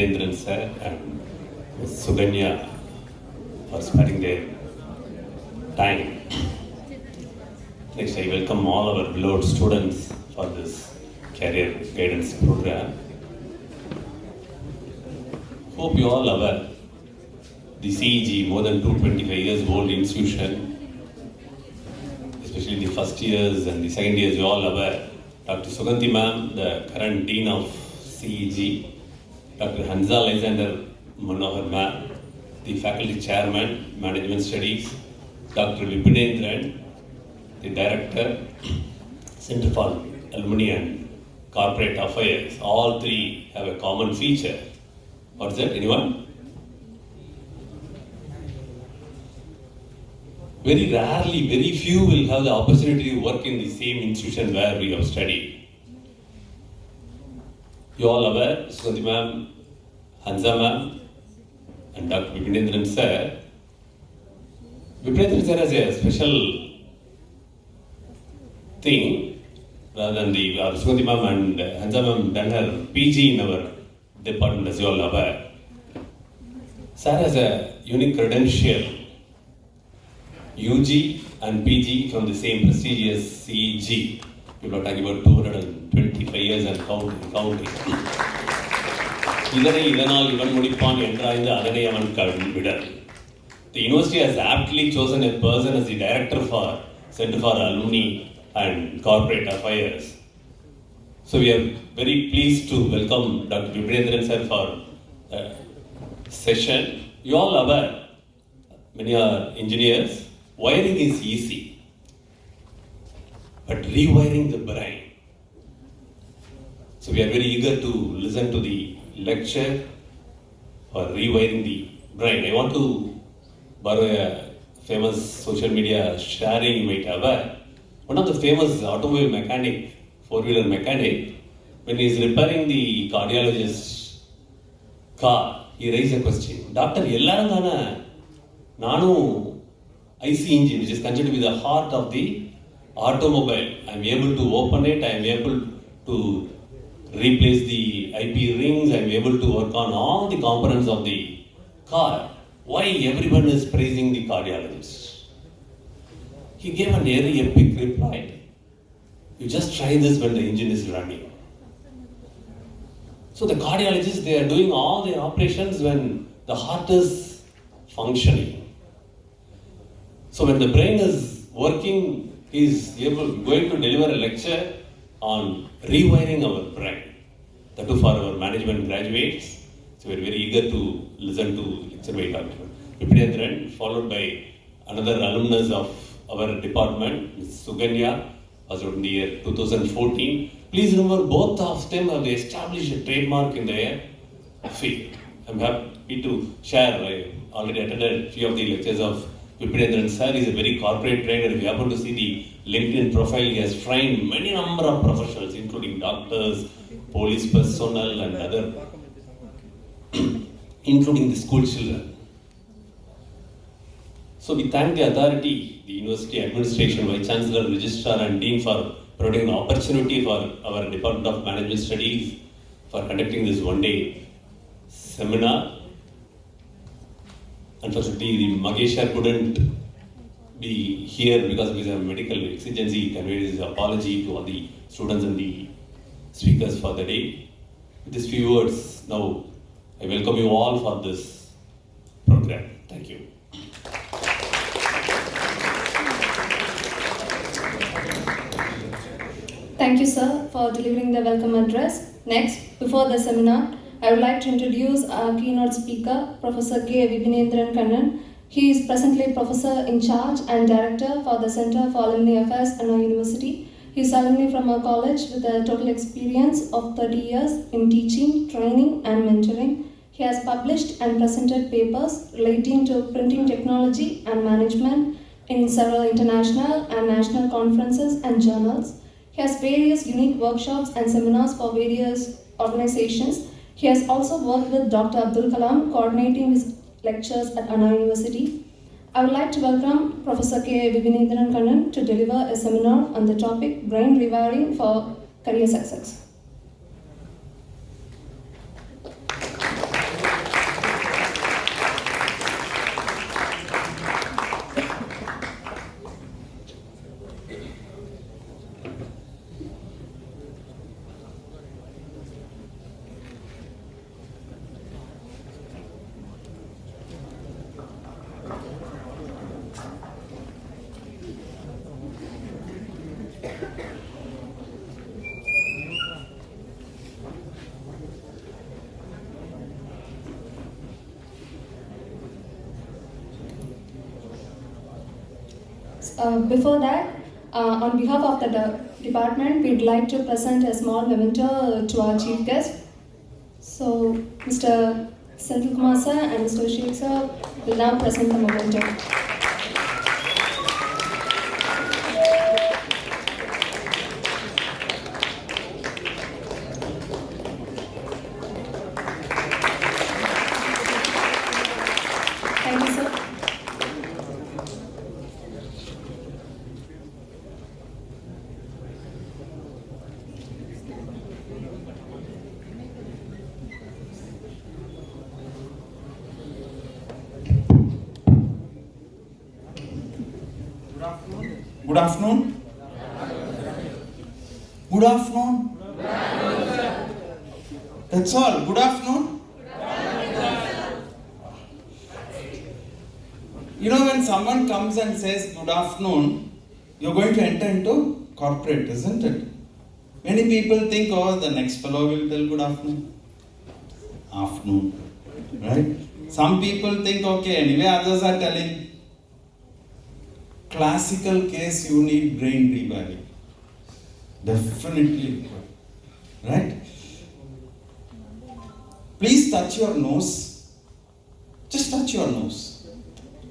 Vipinendran sir and Ms. Suganya for sparing their time. Next, I welcome all our beloved students for this career guidance program. Hope you all aware the CEG, more than 225 years old institution, especially the first years and the second years, you all aware. Dr. Suganti ma'am, the current Dean of CEG, Dr. Hansa Alexander Manohar ma'am, the Faculty Chairman, Management Studies, Dr. Vipinendran, the Director, Center for Alumni and Corporate Affairs. All three have a common feature. What's that? Anyone? Very rarely, very few will have the opportunity to work in the same institution where we have studied. You all aware, Suganti ma'am, Hansa ma'am, and Dr. Vipinendran sir. Vipinendran sir has a special thing, rather than the Suganti ma'am and Hansa ma'am done her PG in our department, as you all aware. Sir has a unique credential, UG and PG from the same prestigious CEG. People are talking about 225 years and counting. The university has aptly chosen a person as the director for Center for Alumni and Corporate Affairs. So we are very pleased to welcome Dr. Vipinendran sir for the session. You all aware, many are engineers, wiring is easy, but rewiring the brain. So we are very eager to listen to the lecture for rewiring the brain. I want to borrow a famous social media sharing you might aware. One of the famous automobile mechanic, four-wheeler mechanic, when he is repairing the cardiologist's car, he raised a question. Doctor, Nanu IC engine, which is considered to be the heart of the automobile. I am able to open it, I am able to replace the IP rings, I am able to work on all the components of the car. Why everyone is praising the cardiologist? He gave an very epic reply. You just try this when the engine is running. So the cardiologists, they are doing all their operations when the heart is functioning. So when the brain is working, he is going to deliver a lecture on rewiring our brain. That too for our management graduates. So we are very eager to listen to lecture by Dr. Vipinendran, followed by another alumnus of our department, Ms. Suganya, was in the year 2014. Please remember, both of them have established a trademark in their field. I'm happy to share. I already attended a few of the lectures of Vipinendran sir. He is a very corporate trainer. If you happen to see the LinkedIn profile, he has trained many number of professionals, including doctors, police personnel, and other, including the school children. So we thank the authority, the university administration, Vice Chancellor, Registrar and Dean for providing an opportunity for our Department of Management Studies for conducting this one-day seminar. Unfortunately, the Mageshwar couldn't be here because of his medical exigency. He conveyed his apology to all the students and the speakers for the day. With these few words, now I welcome you all for this program. Thank you. Thank you, sir, for delivering the welcome address. Next, before the seminar, I would like to introduce our keynote speaker, Professor K. Vipinendran Kannan. He is presently Professor in Charge and Director for the Center for Alumni Affairs, Anna University. He is alumni from our college with a total experience of 30 years in teaching, training, and mentoring. He has published and presented papers relating to printing technology and management in several international and national conferences and journals. He has various unique workshops and seminars for various organizations. He has also worked with Dr. Abdul Kalam, coordinating his lectures at Anna University. I would like to welcome Professor K. Vipinendran Kannan to deliver a seminar on the topic Brain Rewiring for Career Success. Before that, on behalf of the department, we'd like to present a small memento to our chief guest. So, Mr. Senthil Kumar sir and Mr. Sheikh sir will now present the memento. Thank you, sir. Good afternoon. Good afternoon. That's all. Good afternoon. You know, when someone comes and says good afternoon, you're going to enter into corporate, isn't it? Many people think, oh, the next fellow will tell good afternoon. Afternoon. Right? Some people think, okay, anyway, others are telling. Classical case, you need brain rewiring. Definitely. Right? Please touch your nose. Just touch your nose.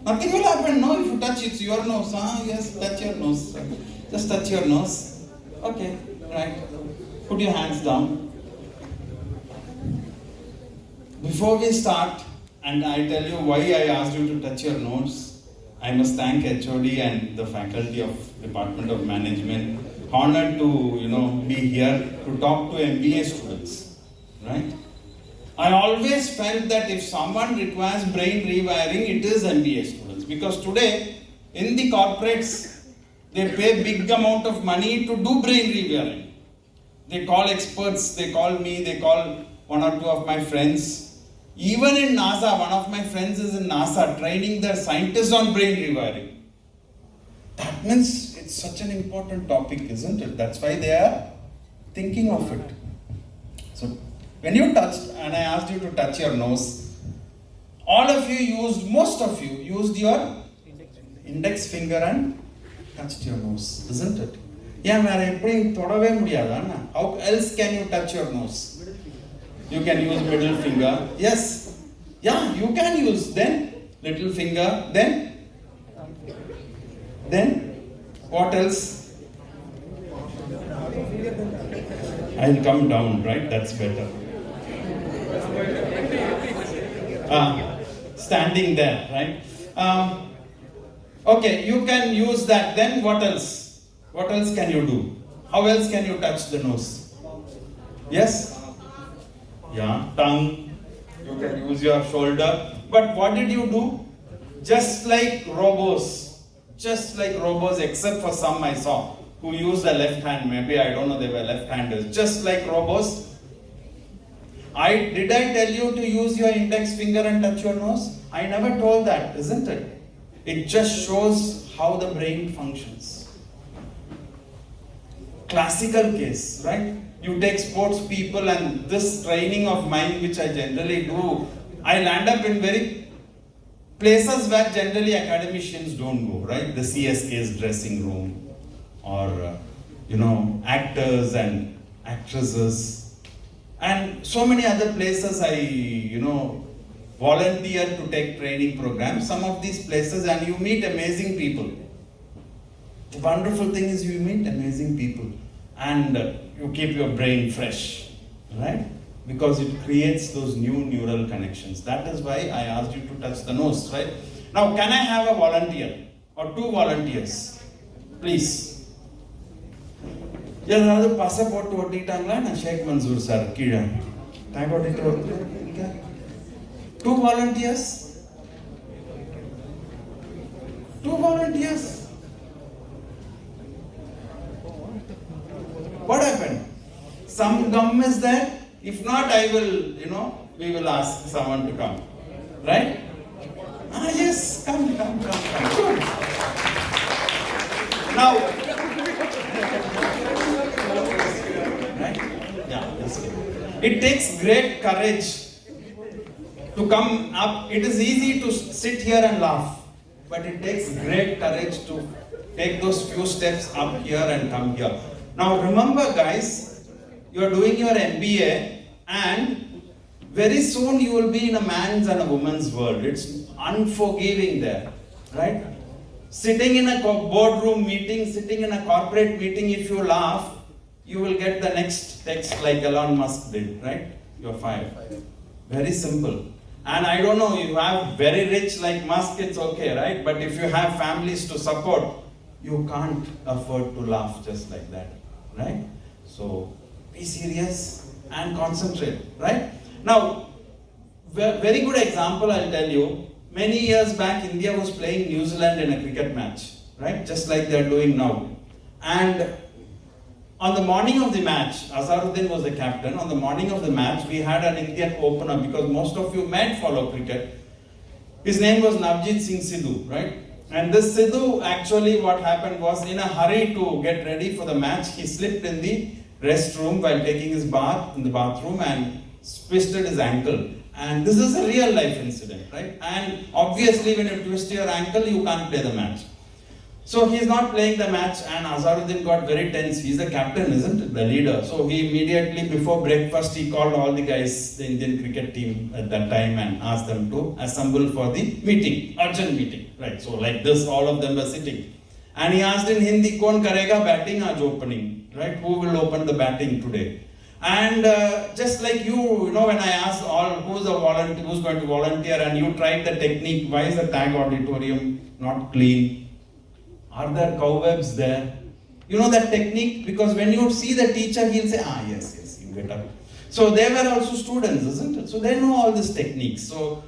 Nothing will happen, no? If you touch, it's your nose. Yes, touch your nose. Just touch your nose. Okay, right. Put your hands down. Before we start, and I tell you why I asked you to touch your nose, I must thank HOD and the faculty of Department of Management. Honored to be here to talk to MBA students, right? I always felt that if someone requires brain rewiring, it is MBA students, because today in the corporates they pay big amount of money to do brain rewiring. They call experts, they call me, they call one or two of my friends. Even in NASA, one of my friends is in NASA training their scientists on brain rewiring. That means it's such an important topic, isn't it? That's why they are thinking of it. So when you touched, and I asked you to touch your nose, most of you used your index finger and touched your nose, isn't it? How else can you touch your nose? You can use middle finger. Yes. Yeah, you can use. Then little finger. Then what else? I'll come down, right? That's better. Standing there, right? Okay, you can use that. Then what else? What else can you do? How else can you touch the nose? Yes? Yeah, tongue, you can use your shoulder. But what did you do? Just like robos, except for some I saw who used the left hand. Maybe I don't know, they were left-handers. Just like robos. Did I tell you to use your index finger and touch your nose? I never told that, isn't it? It just shows how the brain functions. Classical case, right? You take sports people, and this training of mine, which I generally do, I land up in very places where generally academicians don't go, right? The CSK's dressing room, or actors and actresses, and so many other places I volunteer to take training programs. Some of these places, and you meet amazing people. The wonderful thing is you meet amazing people, and you keep your brain fresh, right? Because it creates those new neural connections. That is why I asked you to touch the nose, right? Now, can I have a volunteer or two volunteers? Please. Yaadu passport ottitangla na Sheikh Manzoor sir kida. Tag Auditorium. Two volunteers. Two volunteers. What happened? Some gum is there. If not, I will, we will ask someone to come. Right? Yes, come. Good. Now, right? Yeah, that's good. It takes great courage to come up. It is easy to sit here and laugh, but it takes great courage to Take those few steps up here and come here. Now remember guys, you are doing your MBA and very soon you will be in a man's and a woman's world. It's unforgiving there, right? Sitting in a boardroom meeting, sitting in a corporate meeting, if you laugh, you will get the next text like Elon Musk did, right? You're fired. Very simple. And I don't know, you have very rich like Musk, it's okay, right? But if you have families to support, you can't afford to laugh just like that, right? So be serious and concentrate, right? Now, very good example I'll tell you. Many years back, India was playing New Zealand in a cricket match, right? Just like they're doing now. And on the morning of the match, Azharuddin was the captain. On the morning of the match, we had an Indian opener because most of you might follow cricket. His name was Navjit Singh Sidhu, right? And this Sidhu, actually what happened was, in a hurry to get ready for the match, he slipped in the restroom while taking his bath in the bathroom and twisted his ankle. And this is a real life incident, right? And obviously when you twist your ankle, you can't play the match. So he's not playing the match and Azharuddin got very tense. He's the captain, isn't it? The leader. So he immediately, before breakfast, he called all the guys, the Indian cricket team at that time, and asked them to assemble for the meeting, urgent meeting, right? So like this, all of them were sitting. And he asked in Hindi, "Kaun karega batting aaj opening?" Right? Who will open the batting today? And just like you know, when I asked all who's going to volunteer, and you tried the technique, why is the Tag Auditorium not clean? Are there cobwebs there? You know that technique? Because when you see the teacher, he'll say, yes, you get up. So they were also students, isn't it? So they know all these techniques. So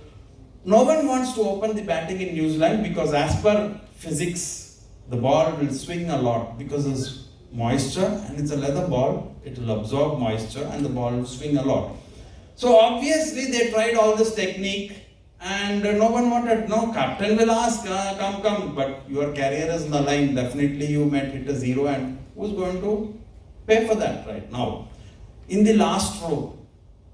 no one wants to open the batting in New Zealand because as per physics, the ball will swing a lot because there's moisture and it's a leather ball. It will absorb moisture and the ball will swing a lot. So obviously they tried all this technique. And no one wanted, no, captain will ask, come, but your career is in the line, definitely you might hit a zero, and who's going to pay for that right now? In the last row,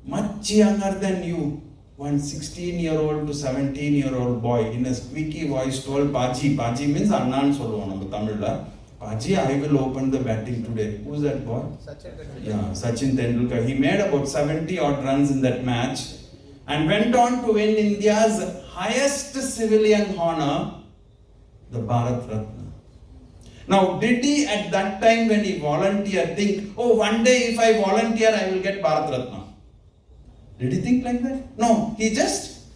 much younger than you, one 16-year-old to 17-year-old boy in a squeaky voice told Paji means Annan solluvom Tamilla, Paji, I will open the batting today. Who's that boy? Sachin Tendulkar. He made about 70 odd runs in that match and went on to win India's highest civilian honor, the Bharat Ratna. Now, did he at that time when he volunteered think, oh, one day if I volunteer, I will get Bharat Ratna? Did he think like that? No, he just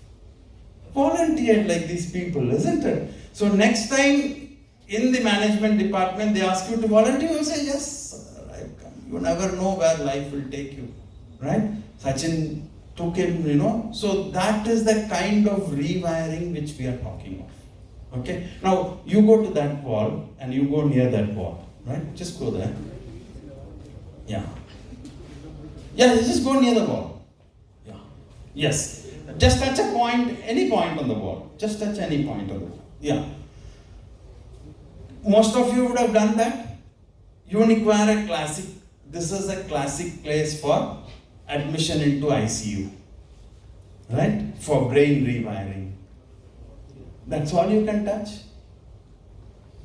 volunteered like these people, isn't it? So next time in the management department, they ask you to volunteer, you say, yes, I've come. You never know where life will take you, right? Sachin took him, so that is the kind of rewiring which we are talking of. Okay, now you go to that wall and you go near that wall, right? Just go there. Yeah, just go near the wall. Yeah, yes, just touch a point, any point on the wall. Just touch any point on the wall. Yeah, most of you would have done that. Uniquare classic. This is a classic place for admission into ICU, right? For brain rewiring. That's all you can touch.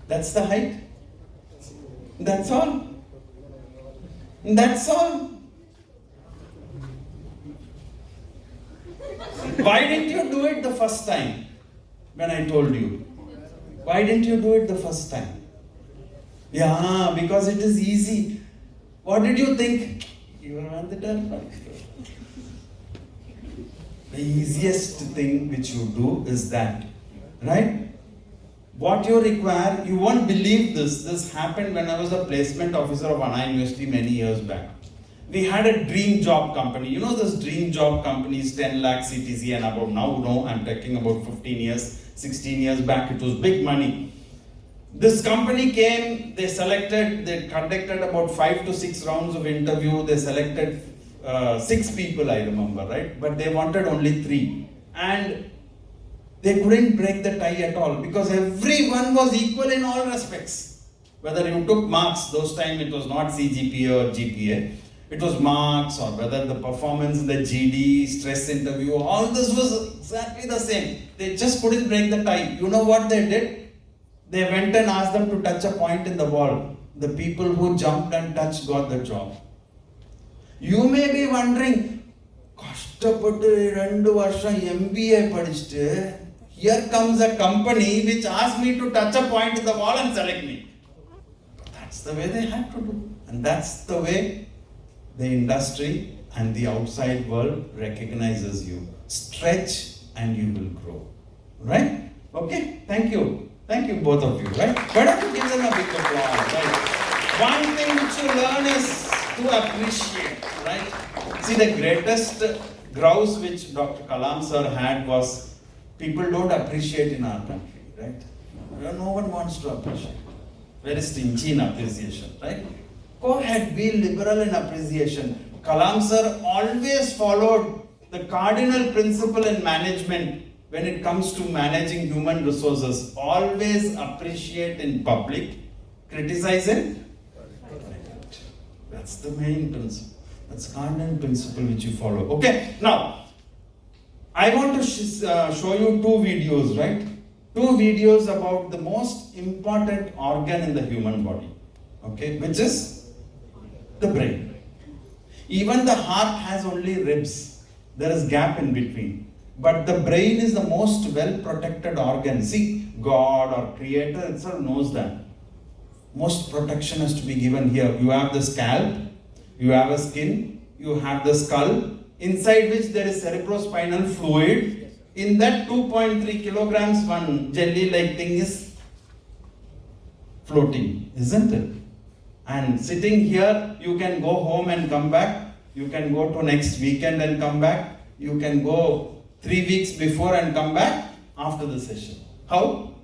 That's the height. That's all. That's all. Why didn't you do it the first time when I told you? Why didn't you do it the first time? Yeah, because it is easy. What did you think? You want the turn. The easiest thing which you do is that, right? What you require, you won't believe this. This happened when I was a placement officer of Anna University many years back. We had a dream job company. You know those dream job companies, 10 lakh CTC and above. Now, no, I'm talking about 15 years, 16 years back. It was big money. This company came, they conducted about 5 to 6 rounds of interview. They selected 6 people, I remember, right? But they wanted only 3. And they couldn't break the tie at all because everyone was equal in all respects. Whether you took marks, those time it was not CGPA or GPA. It was marks, or whether the performance in the GD, stress interview, all this was exactly the same. They just couldn't break the tie. You know what they did? They went and asked them to touch a point in the wall. The people who jumped and touched got the job. You may be wondering, கஷ்டப்பட்டு 2 வருஷம் MBA படிச்சுட்டு, here comes a company which asked me to touch a point in the wall and select me. That's the way they had to do. And that's the way the industry and the outside world recognizes you. Stretch and you will grow. Right? Okay? Thank you. Thank you both of you. Right? Why don't you give them a big applause? Right? One thing which you learn is to appreciate. Right? See, the greatest grouse which Dr. Kalam sir had was people don't appreciate in our country. Right? No one wants to appreciate. Very stingy in appreciation. Right? Go ahead, be liberal in appreciation. Kalam sir always followed the cardinal principle in management when it comes to managing human resources. Always appreciate in public, criticize in private. That's the main principle. That's the cardinal principle which you follow. Okay, now I want to show you 2 videos, right? 2 videos about the most important organ in the human body. Okay, which is the brain. Even the heart has only ribs. There is gap in between. But the brain is the most well-protected organ. See, God or Creator itself knows that. Most protection has to be given here. You have the scalp, you have a skin, you have the skull, inside which there is cerebrospinal fluid. In that 2.3 kilograms, one jelly-like thing is floating, isn't it? And sitting here, you can go home and come back. You can go to next weekend and come back. You can go 3 weeks before and come back after the session. How?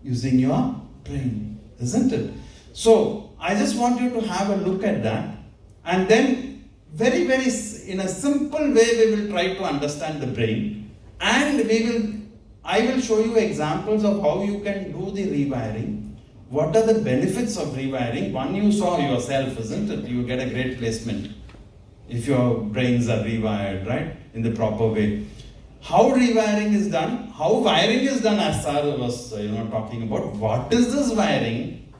Using your brain, isn't it? So, I just want you to have a look at that. And then, very, very, in a simple way, we will try to understand the brain. And I will show you examples of how you can do the rewiring. What are the benefits of rewiring? One you saw yourself, isn't it? You get a great placement if your brains are rewired, right? In the proper way. How rewiring is done, how wiring is done, as Sir was talking about. What is this wiring?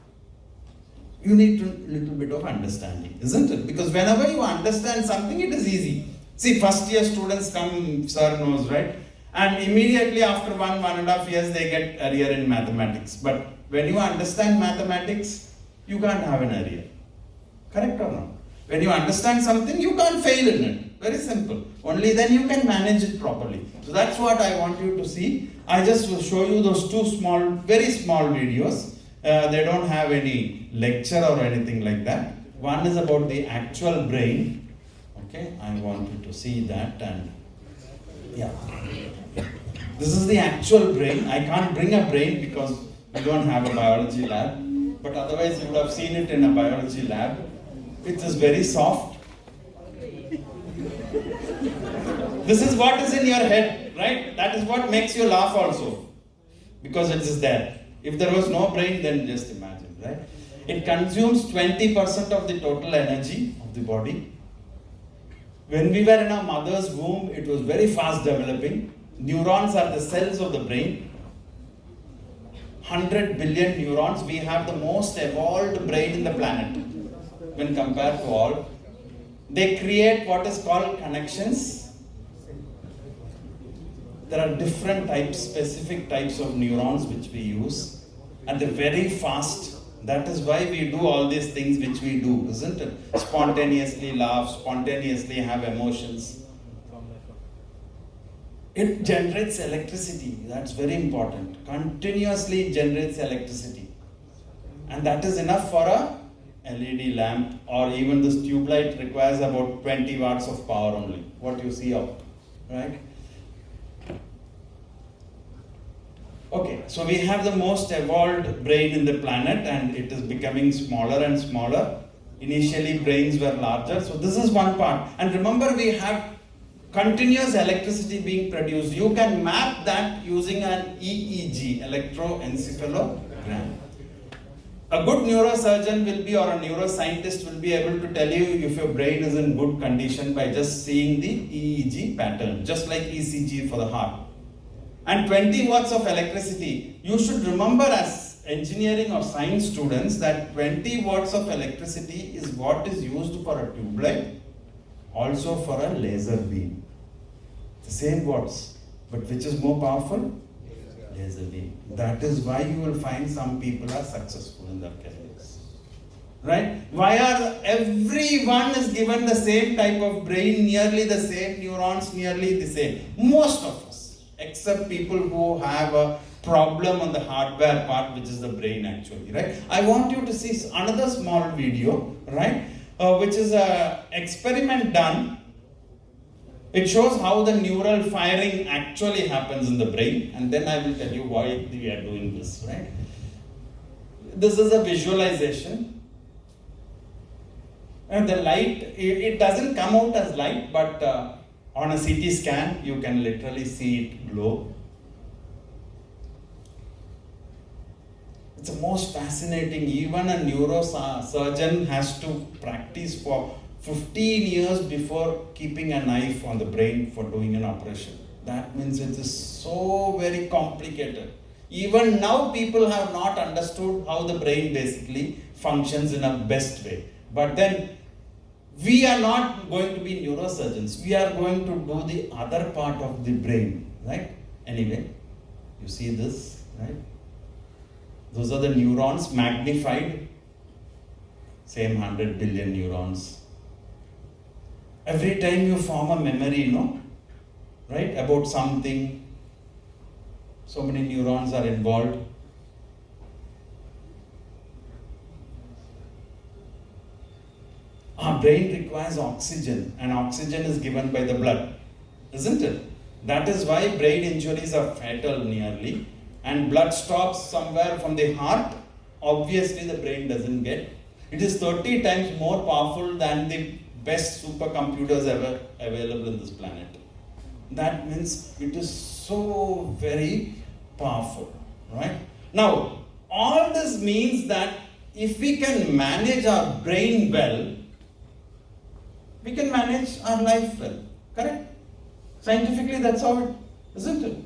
You need a little bit of understanding, isn't it? Because whenever you understand something, it is easy. See, first year students come, Sir knows, right? And immediately after 1.5 years, they get arrear in mathematics. But when you understand mathematics, you can't have an arrear. Correct or not? When you understand something, you can't fail in it. Very simple. Only then you can manage it properly. So that's what I want you to see. I just will show you those 2 small, very small videos. They don't have any lecture or anything like that. One is about the actual brain. Okay, I want you to see that. And yeah, this is the actual brain. I can't bring a brain because we don't have a biology lab. But otherwise you would have seen it in a biology lab. It is very soft. This is what is in your head, right? That is what makes you laugh also. Because it is there. If there was no brain, then just imagine, right? It consumes 20% of the total energy of the body. When we were in our mother's womb, it was very fast developing. Neurons are the cells of the brain. 100 billion neurons. We have the most evolved brain in the planet when compared to all. They create what is called connections. There are different types, specific types of neurons which we use, and they're very fast. That is why we do all these things which we do, isn't it? Spontaneously laugh, spontaneously have emotions. It generates electricity. That's very important. Continuously generates electricity. And that is enough for a LED lamp, or even this tube light requires about 20 watts of power only. What you see out, right? Okay, so we have the most evolved brain in the planet, and it is becoming smaller and smaller. Initially brains were larger, so this is one part. And remember, we have continuous electricity being produced. You can map that using an EEG, electroencephalogram. A good neurosurgeon will be, or a neuroscientist will be able to tell you if your brain is in good condition by just seeing the EEG pattern, just like ECG for the heart. And 20 watts of electricity. You should remember, as engineering or science students that 20 watts of electricity is what is used for a tube light, also for a laser beam. The same watts, but which is more powerful? Laser beam. That is why you will find some people are successful in their careers. Right? Why are everyone is given the same type of brain, nearly the same neurons, nearly the same? Most of us, except people who have a problem on the hardware part, which is the brain actually, right? I want you to see another small video, right? Which is an experiment done. It shows how the neural firing actually happens in the brain, and then I will tell you why we are doing this, right? This is a visualization. And the light, it doesn't come out as light, but on a CT scan, you can literally see it glow. It's the most fascinating. Even a neurosurgeon has to practice for 15 years before keeping a knife on the brain for doing an operation. That means it is so very complicated. Even now people have not understood how the brain basically functions in a best way. But then we are not going to be neurosurgeons. We are going to do the other part of the brain, right? Anyway, you see this, right? Those are the neurons magnified. Same 100 billion neurons. Every time you form a memory, right, about something, so many neurons are involved. Our brain requires oxygen, and oxygen is given by the blood, isn't it? That is why brain injuries are fatal nearly, and blood stops somewhere from the heart. Obviously, the brain doesn't get. It is 30 times more powerful than the best supercomputers ever available in this planet. That means it is so very powerful, right? Now, all this means that if we can manage our brain well, we can manage our life well, correct? Scientifically, that's how it, isn't it?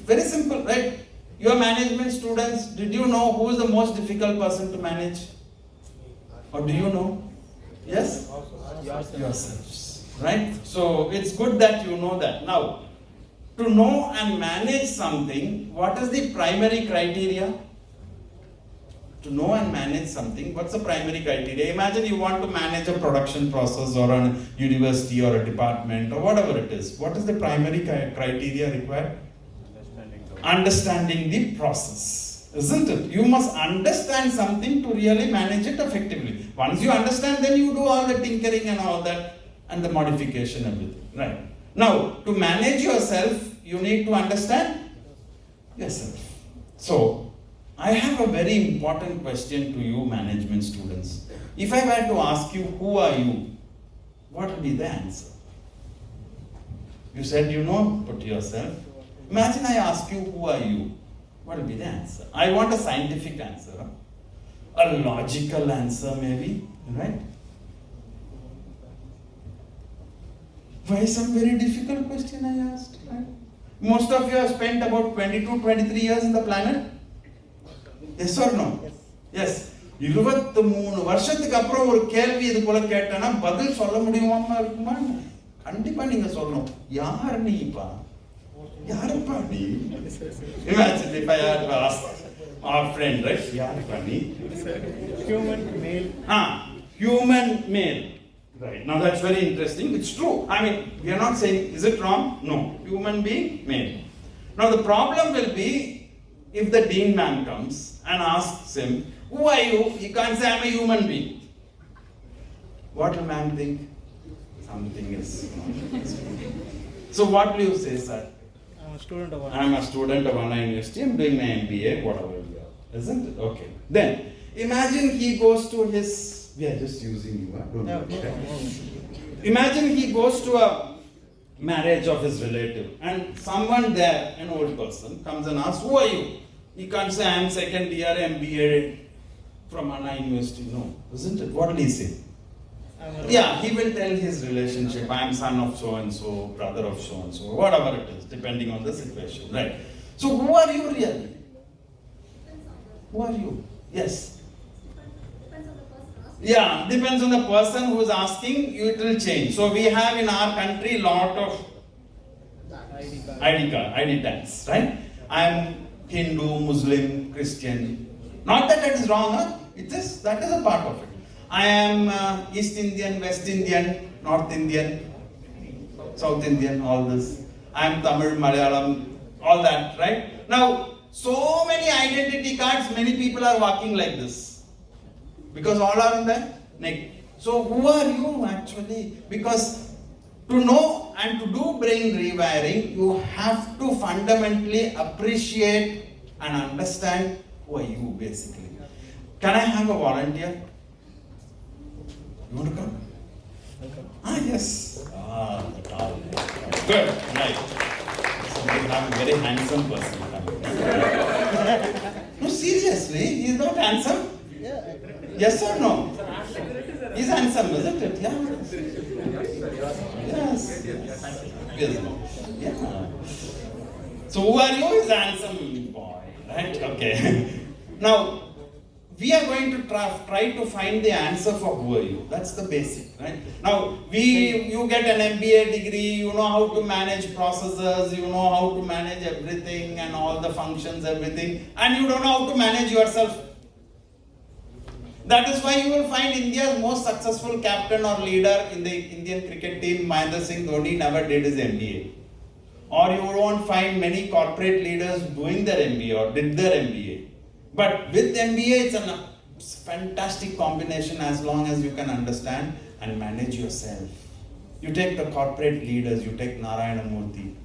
Very simple, right? Your management students, did you know who is the most difficult person to manage? Or do you know? Yes? Yourselves, right? So it's good that you know that. Now, to know and manage something, what is the primary criteria? To know and manage something, what's the primary criteria? Imagine you want to manage a production process or a university or a department or whatever it is. What is the primary criteria required? Understanding the process, isn't it? You must understand something to really manage it effectively. Once you understand, then you do all the tinkering and all that and the modification, everything, right? Now, to manage yourself, you need to understand yourself. So, I have a very important question to you management students. If I were to ask you, who are you? What would be the answer? You said you know, but yourself. Imagine I ask you, who are you? What will be the answer? I want a scientific answer. A logical answer maybe, right? Why some very difficult question I asked, right? Most of you have spent about 22, 23 years in the planet. Yes or no? Yes. 23 வருஷத்துக்கு அப்புறம் ஒரு கேள்வி இது போல கேட்டனா பதில் சொல்ல முடியுமா இருக்குமா? கண்டிப்பா நீங்க சொல்லணும். யார் நீப்பா? யாருப்பா நீ? Imagine if I had to ask our friend, right? யாருப்பா நீ? Human male. Human male. Right. Now that's very interesting. It's true. I mean, we are not saying, is it wrong? No. Human being, male. Now the problem will be if the dean man comes and asks him, who are you? He can't say, I'm a human being. What will man think? Something is wrong. So what will you say, sir? I'm a student of I'm a student of Anna University. I'm doing my MBA, whatever you are. Isn't it? Okay. Then, imagine he goes to his... We are just using you. Imagine he goes to a marriage of his relative and someone there, an old person, comes and asks, who are you? He can't say, I am second year MBA from Anna University. No, isn't it? What will he say? Yeah, he will tell his relationship. I am son of so-and-so, brother of so-and-so, whatever it is, depending on the situation, right? So who are you really? Who are you? Yes. Yeah, depends on the person who is asking, it will change. So we have in our country lot of ID tags, right? I am Hindu, Muslim, Christian. Not that is wrong, huh? That is a part of it. I am East Indian, West Indian, North Indian, South Indian, all this. I am Tamil, Malayalam, all that, right? Now, so many identity cards, many people are walking like this. Because all are in the neck. So who are you actually? Because to know and to do brain rewiring, you have to fundamentally appreciate and understand who are you basically. Can I have a volunteer? You want to come? Ah, yes. Ah, the tall. Good, right. So we have a very handsome person coming. No, seriously, he is not handsome? Yes or no? He's handsome, isn't it? Yeah. Yes. Yeah. So who are you? He's a handsome boy, right? Okay. Now, we are going to try to find the answer for who are you. That's the basic, right? Now, you get an MBA degree, you know how to manage processes, you know how to manage everything and all the functions, everything, and you don't know how to manage yourself. That is why you will find India's most successful captain or leader in the Indian cricket team, Mahendra Singh Dhoni, never did his MBA. Or you won't find many corporate leaders doing their MBA or did their MBA. But with MBA, it's a fantastic combination as long as you can understand and manage yourself. You take the corporate leaders, you take Narayana Murthy,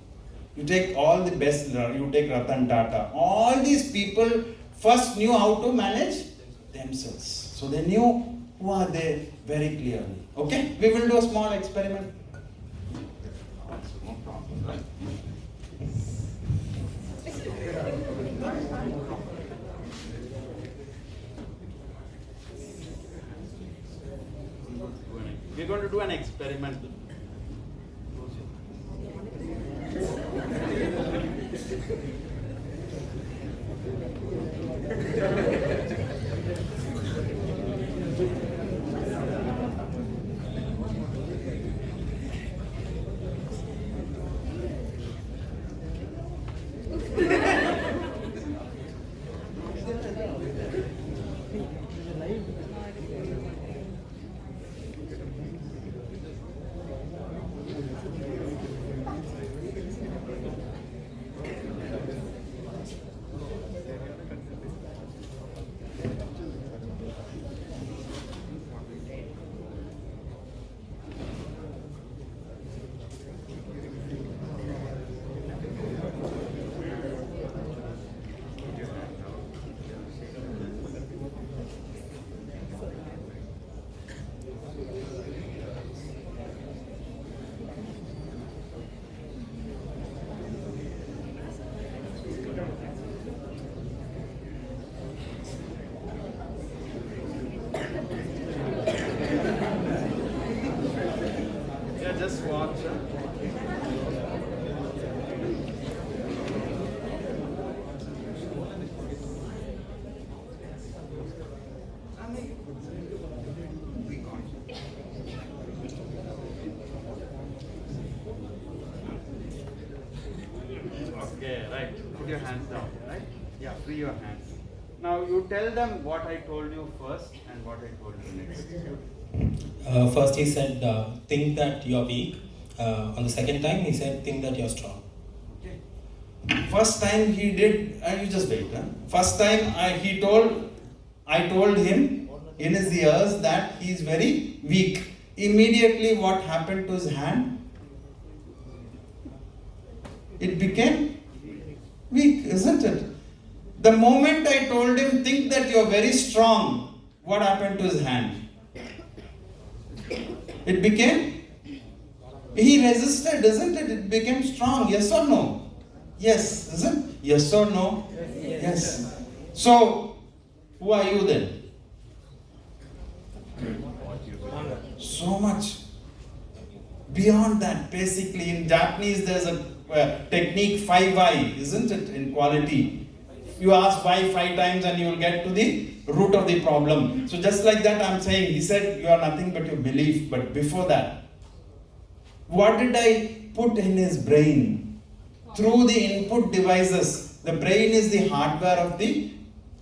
you take all the best, you take Ratan Tata. All these people first knew how to manage themselves. So they knew who are they very clearly. Okay, we will do a small experiment. No problem, right? We're going to do an experiment. Just watch. Okay, right. Put your hands down, right? Yeah, free your hands. Now you tell them what I told you first and what I told you next. First he said, think that you're weak. On the second time he said, think that you're strong. Okay. First time he did, you just wait. Huh? First time I told him in his ears that he is very weak. Immediately what happened to his hand? It became weak, isn't it? The moment I told him, think that you're very strong, what happened to his hand? It became, he resisted, isn't it? It became strong, yes or no? Yes, isn't it? Yes or no? Yes. So, who are you then? So much. Beyond that, basically in Japanese there's a technique 5i, isn't it, in quality? You ask why 5 times and you will get to the root of the problem. So just like that I'm saying, he said you are nothing but your belief. But before that, what did I put in his brain? Through the input devices. The brain is the hardware of the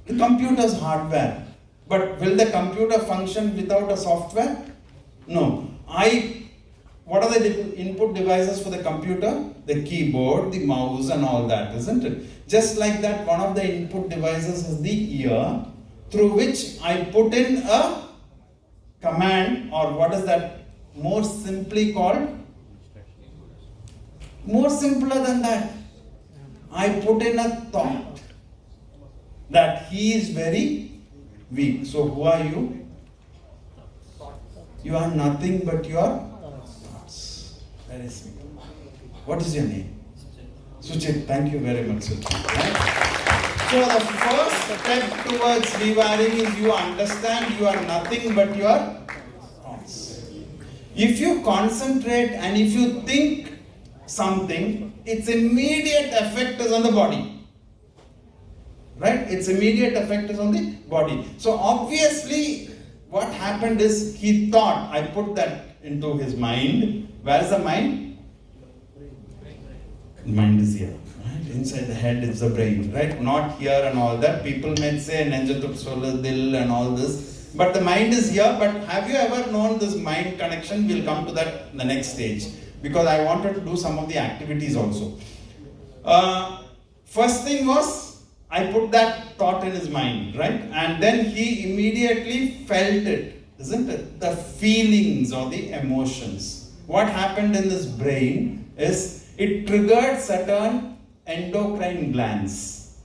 computer's hardware. But will the computer function without a software? No. What are the input devices for the computer? The keyboard, the mouse and all that, isn't it? Just like that, one of the input devices is the ear, through which I put in a command, or what is that more simply called? More simpler than that. I put in a thought that he is very weak. So who are you? You are nothing but your thoughts. Very simple. What is your name? Suchit. Thank you very much, Suchit. Right? So the first step towards rewiring is you understand you are nothing but your thoughts. If you concentrate and if you think something, its immediate effect is on the body. Right? Its immediate effect is on the body. So obviously, what happened is he thought, I put that into his mind. Where's the mind? The mind is here. Right? Inside the head is the brain. Right? Not here and all that. People may say dil and all this. But the mind is here. But have you ever known this mind connection? We'll come to that in the next stage. Because I wanted to do some of the activities also. First thing was, I put that thought in his mind, right? And then he immediately felt it, isn't it? The feelings or the emotions. What happened in his brain is, it triggered certain endocrine glands.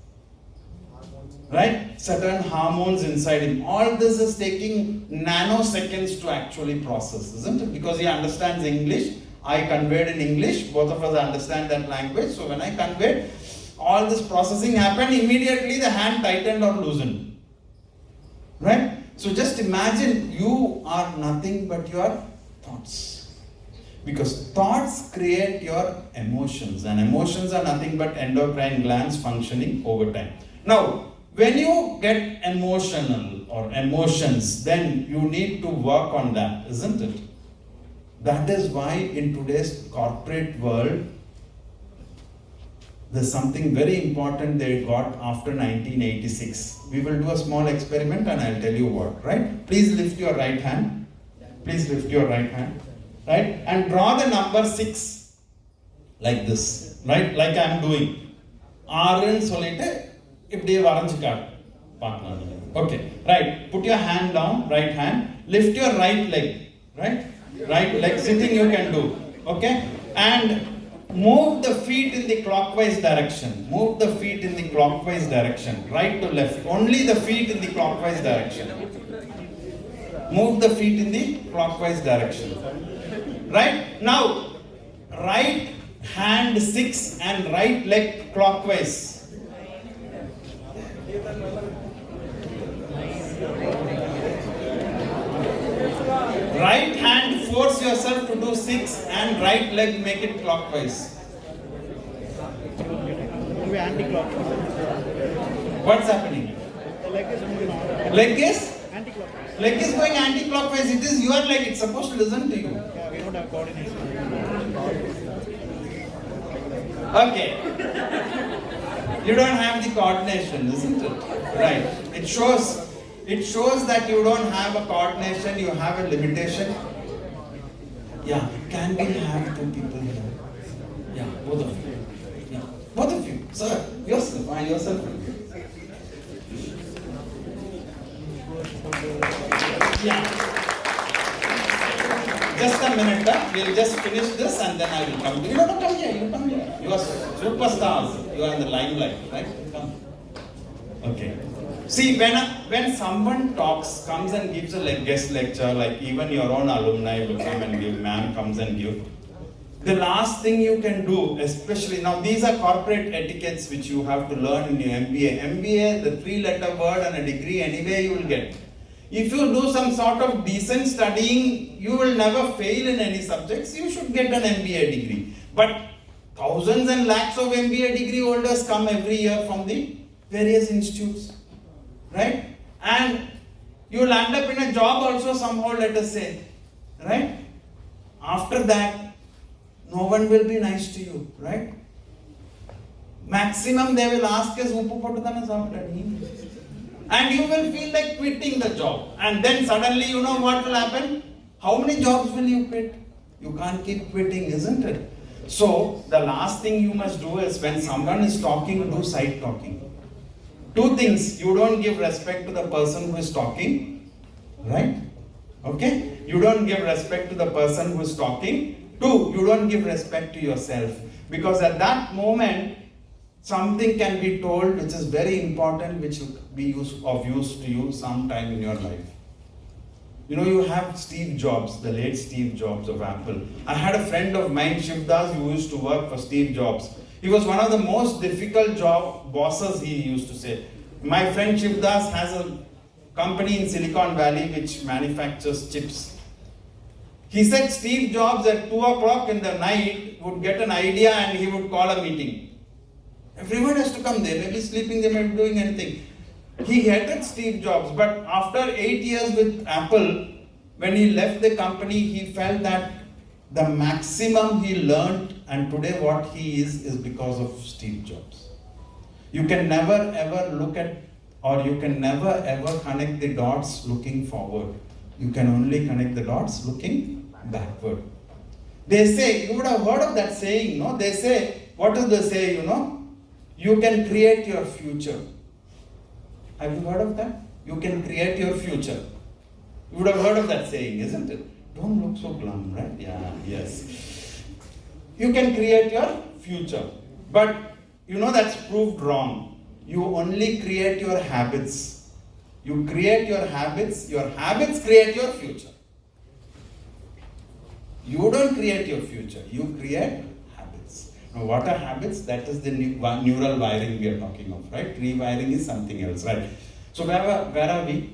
Right? Certain hormones inside him. All this is taking nanoseconds to actually process, isn't it? Because he understands English. I conveyed in English, both of us understand that language. So when I conveyed, all this processing happened, immediately the hand tightened or loosened. Right? So just imagine you are nothing but your thoughts. Because thoughts create your emotions, and emotions are nothing but endocrine glands functioning over time. Now, when you get emotional or emotions, then you need to work on that, isn't it? That is why in today's corporate world, there's something very important they got after 1986. We will do a small experiment and I'll tell you what, right? Please lift your right hand. Please lift your right hand, right? And draw the number 6 like this, right? Like I'm doing. Okay, right. Put your hand down, right hand. Lift your right leg, right? Right leg sitting you can do, okay? And move the feet in the clockwise direction. Move the feet in the clockwise direction, right to left. Only the feet in the clockwise direction. Move the feet in the clockwise direction. Right? Now, right hand 6 and right leg clockwise. Right hand, force yourself to do 6 and right leg make it clockwise. Anti-clockwise. What's happening? The leg is moving on. Leg is? Anti-clockwise. Leg is going anti-clockwise. It is your leg. It's supposed to listen to you. Yeah, we don't have coordination. Okay. You don't have the coordination, isn't it? Right. It shows that you don't have a coordination, you have a limitation. Yeah, can we have 2 people here? Yeah, both of you. Yeah, both of you. Sir, yourself. Yeah. Just a minute, we'll just finish this and then I will come to you. No, come here, you come here. You are superstars. You are in the limelight, right? Come. Okay. See, when someone comes and gives a guest lecture, like even your own alumni will come and give, ma'am comes and give. The last thing you can do, especially, now these are corporate etiquettes which you have to learn in your MBA. MBA, the 3-letter word and a degree anyway you will get. If you do some sort of decent studying, you will never fail in any subjects, you should get an MBA degree. But thousands and lakhs of MBA degree holders come every year from the various institutes, right? And you will end up in a job also somehow, let us say, right? After that, no one will be nice to you, right? Maximum they will ask is, and you will feel like quitting the job. And then suddenly, you know what will happen? How many jobs will you quit? You can't keep quitting, isn't it? So, the last thing you must do is when someone is talking, do side talking. Two things. You don't give respect to the person who is talking, right? Okay? You don't give respect to the person who is talking. Two, you don't give respect to yourself. Because at that moment, something can be told which is very important, which will be of use to you sometime in your life. You know, you have Steve Jobs, the late Steve Jobs of Apple. I had a friend of mine, Shivdas, who used to work for Steve Jobs. He was one of the most difficult bosses, he used to say. My friend Shivdas has a company in Silicon Valley which manufactures chips. He said Steve Jobs at 2 o'clock in the night would get an idea and he would call a meeting. Everyone has to come there, maybe sleeping, they might be doing anything. He hated Steve Jobs, but after 8 years with Apple, when he left the company, he felt that the maximum he learned and today what he is because of Steve Jobs. You can never ever look at, or you can never ever connect the dots looking forward. You can only connect the dots looking backward. They say, you would have heard of that saying, no? They say, what does they say, you know? You can create your future. Have you heard of that? You can create your future. You would have heard of that saying, isn't it? Don't look so glum, right? Yeah, yes. You can create your future. But you know that's proved wrong. You only create your habits. You create your habits create your future. You don't create your future, you create habits. Now what are habits? That is the neural wiring we are talking of, right? Rewiring is something else, right? So where are we?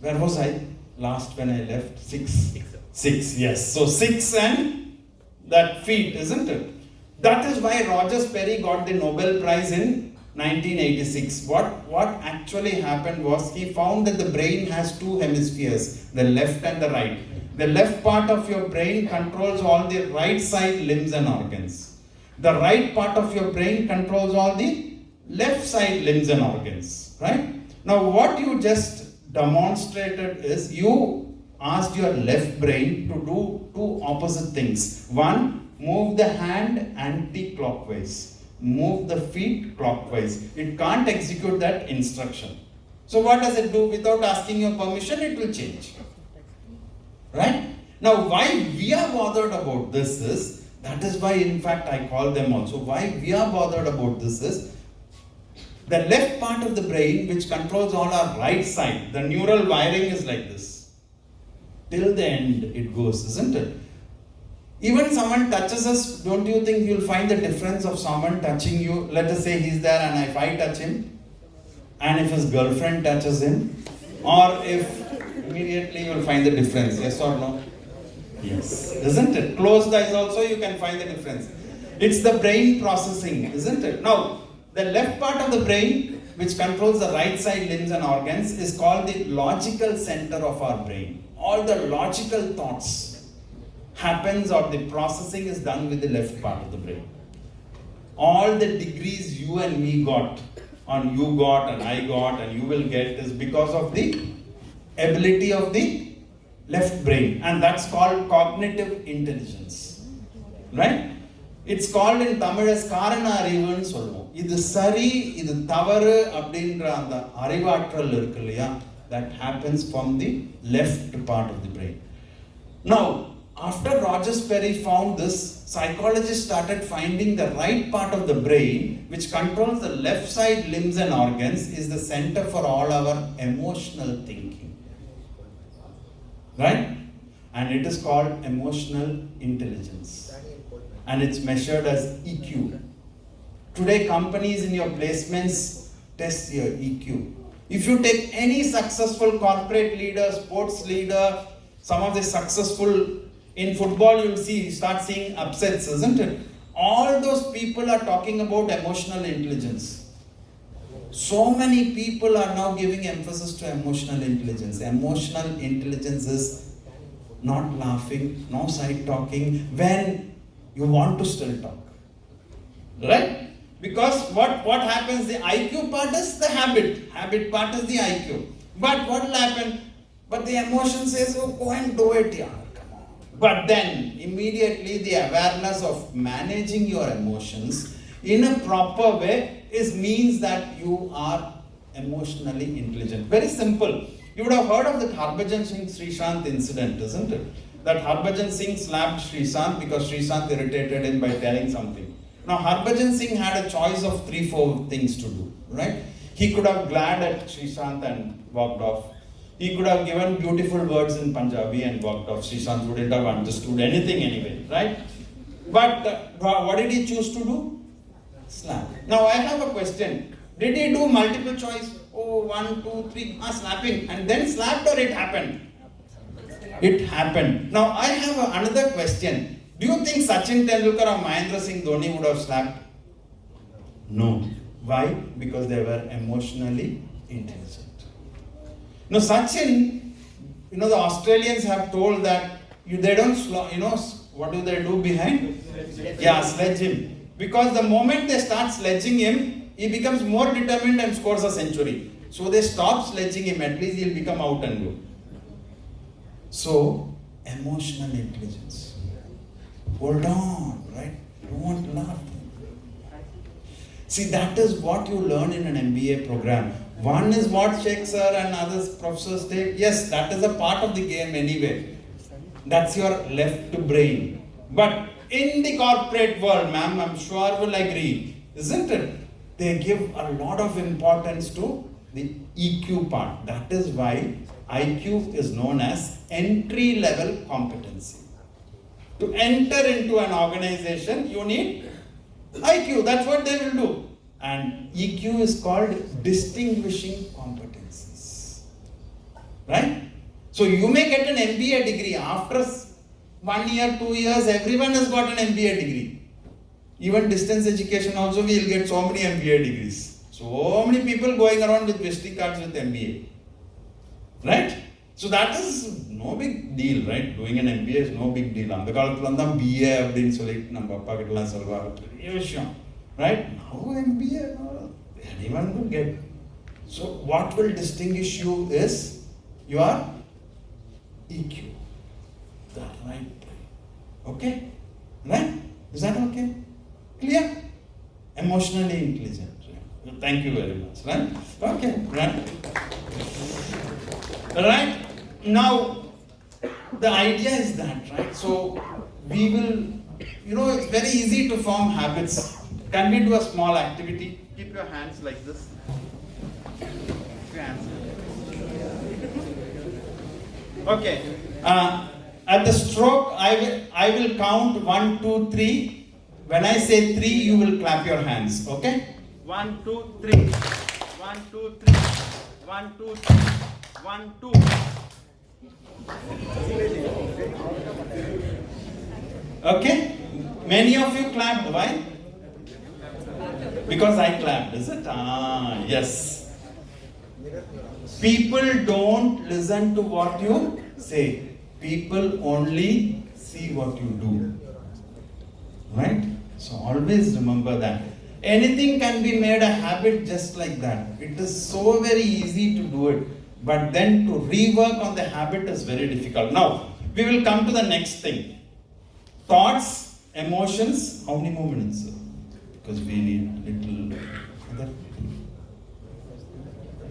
Where was I last when I left? Six, yes. So 6 and that feet, isn't it? That is why Roger Sperry got the Nobel Prize in 1986. What actually happened was he found that the brain has 2 hemispheres, the left and the right. The left part of your brain controls all the right side limbs and organs. The right part of your brain controls all the left side limbs and organs, right? Now what you just demonstrated is you asked your left brain to do 2 opposite things. One, move the hand anti-clockwise. Move the feet clockwise. It can't execute that instruction. So what does it do? Without asking your permission, it will change. Right? Now why we are bothered about this is, that is why in fact I call them also, why we are bothered about this is, the left part of the brain which controls all our right side, the neural wiring is like this. Till the end it goes, isn't it? Even someone touches us, don't you think you'll find the difference of someone touching you? Let us say he's there and if I touch him, and if his girlfriend touches him, or if immediately you'll find the difference, yes or no? Yes, isn't it? Closed eyes also you can find the difference. It's the brain processing, isn't it? Now, the left part of the brain, which controls the right side limbs and organs, is called the logical center of our brain. All the logical thoughts happens, or the processing is done with the left part of the brain. All the degrees you and me got, and you got and I got and you will get, is because of the ability of the left brain, and that's called cognitive intelligence, right? It's called in Tamil as Karana Arivan solvom. Idu sari, idu tavaru அப்படின்ற அந்த அறிவாற்றல் இருக்கு இல்லையா, that happens from the left part of the brain. Now, after Roger Sperry found this, psychologists started finding the right part of the brain, which controls the left side limbs and organs, is the center for all our emotional thinking. Right? And it is called emotional intelligence. And it's measured as EQ. Today, companies in your placements test your EQ. If you take any successful corporate leader, sports leader, some of the successful in football, you'll start seeing upsets, isn't it? All those people are talking about emotional intelligence. So many people are now giving emphasis to emotional intelligence. Emotional intelligence is not laughing, no side talking when you want to still talk. Right? Because what happens, the IQ part is the habit part is the IQ. But what will happen? But the emotion says, oh, go and do it, yeah. Come on. But then, immediately the awareness of managing your emotions in a proper way means that you are emotionally intelligent. Very simple. You would have heard of the Harbhajan Singh Srishant incident, isn't it? That Harbhajan Singh slapped Srishant because Srishant irritated him by telling something. Now Harbhajan Singh had a choice of 3-4 things to do, right? He could have glared at Srishant and walked off. He could have given beautiful words in Punjabi and walked off. Srishant wouldn't have understood anything anyway, right? But what did he choose to do? Slap. Now I have a question. Did he do multiple choice? Oh, 1, 2, 3, slapping, and then slapped, or it happened? It happened. Now I have another question. Do you think Sachin Tendulkar or Mahendra Singh Dhoni would have slapped? No. Why? Because they were emotionally intelligent. Now Sachin, the Australians have told that they don't, what do they do behind? Yeah, sledge him. Because the moment they start sledging him, he becomes more determined and scores a century. So they stop sledging him, at least he'll become out and go. So, emotional intelligence. Hold on, right? Don't laugh. See, that is what you learn in an MBA program. One is what Sheikh sir and others professors take. Yes, that is a part of the game anyway. That's your left brain. But in the corporate world, ma'am, I'm sure will agree, isn't it? They give a lot of importance to the EQ part. That is why IQ is known as entry level competency. To enter into an organization, you need IQ. That's what they will do. And EQ is called distinguishing competencies. Right? So you may get an MBA degree. After 1 year, 2 years, everyone has got an MBA degree. Even distance education also, we will get so many MBA degrees. So many people going around with visiting cards with MBA. Right? So that is no big deal, right? Doing an MBA is no big deal. அந்த காலத்துல தான் BA அப்படின்னு சொல்லிட்டு நம்ம அப்பா கிட்டலாம் சொல்வாங்க. பெரிய விஷயம். Right? Now MBA, anyone will get. So what will distinguish you is your EQ. That right? Okay? Right? Is that okay? Clear? Emotionally intelligent. Right? Thank you very much. Right? Okay. Right? Right? Now, the idea is that, right? So, we will, it's very easy to form habits. Can we do a small activity? Keep your hands like this. Keep your hands. Okay. At the stroke, I will count 1, 2, 3. When I say 3, you will clap your hands. Okay? 1, 2, 3. 1, 2, 3. 1, 2, 3. 1, 2. Okay? Many of you clapped. Why? Because I clapped, is it? Yes. People don't listen to what you say. People only see what you do. Right? So always remember that. Anything can be made a habit just like that. It is so very easy to do it. But then to rework on the habit is very difficult. Now, we will come to the next thing. Thoughts, emotions. How many more minutes? Because we need little.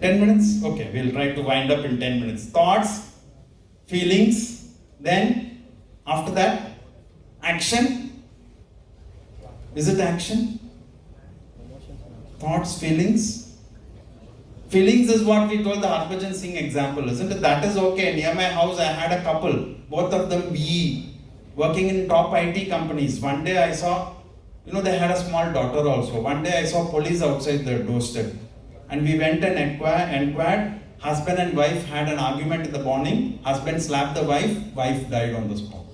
10 minutes? Okay, we'll try to wind up in 10 minutes. Thoughts, feelings, then after that, action. Is it action? Thoughts, feelings. Feelings is what we told the Harbhajan Singh example, isn't it? That is okay. Near my house, I had a couple, both of them BE, working in top IT companies. One day I saw, they had a small daughter also. One day I saw police outside their doorstep. And we went and inquired. Husband and wife had an argument in the morning. Husband slapped the wife. Wife died on the spot.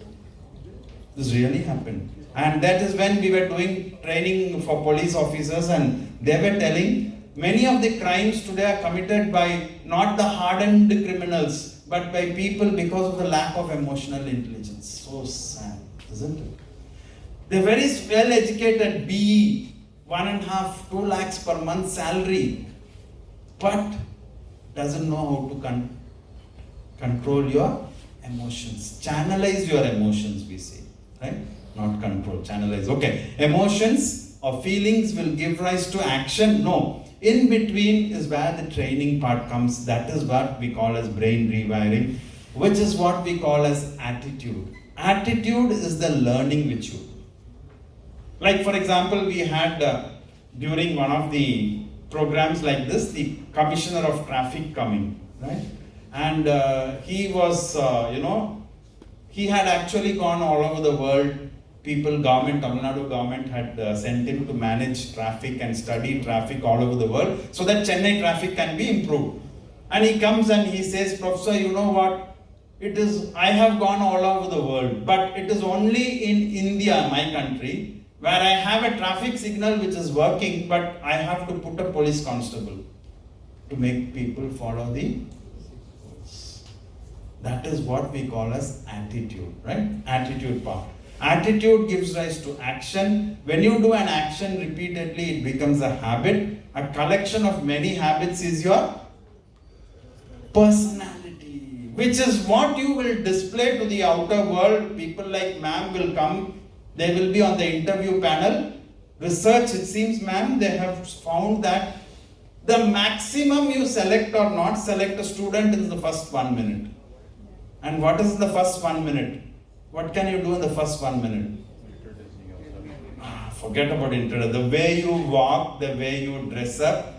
This really happened. And that is when we were doing training for police officers, and they were telling Many of the crimes today are committed by not the hardened criminals, but by people because of the lack of emotional intelligence. So sad, isn't it? They're very well educated, BE, 1.5, 2 lakhs per month salary, but doesn't know how to control your emotions. Channelize your emotions, we say, right? Not control, channelize. Okay, emotions or feelings will give rise to action. No. In between is where the training part comes. That is what we call as brain rewiring, which is what we call as attitude. Attitude is the learning which you do. Like for example, we had during one of the programs like this, the Commissioner of Traffic coming, right? And he was, he had actually gone all over the world. People, government, Tamil Nadu government had sent him to manage traffic and study traffic all over the world so that Chennai traffic can be improved. And he comes and he says, Professor, you know what? I have gone all over the world, but it is only in India, my country, where I have a traffic signal which is working, but I have to put a police constable to make people follow the rules. That is what we call as attitude, right? Attitude part. Attitude gives rise to action. When you do an action repeatedly, it becomes a habit. A collection of many habits is your personality, which is what you will display to the outer world. People like ma'am will come. They will be on the interview panel. Research, it seems, ma'am, they have found that the maximum you select or not select a student is the first 1 minute. And what is the first 1 minute? What can you do in the first 1 minute? Forget about introduction. The way you walk, the way you dress up,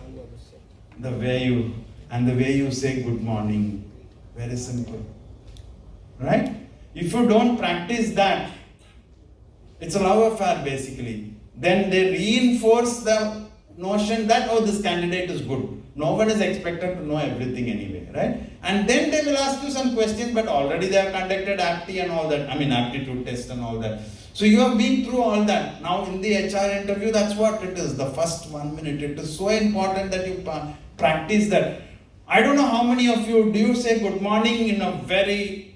the way you say good morning. Very simple. Right? If you don't practice that, it's a love affair basically. Then they reinforce the notion that, oh, this candidate is good. No one is expected to know everything anyway, right? And then they will ask you some questions, but already they have conducted aptitude and all that. Aptitude test and all that. So you have been through all that. Now in the HR interview, that's what it is. The first 1 minute. It is so important that you practice that. I don't know how many of you, do you say good morning in a very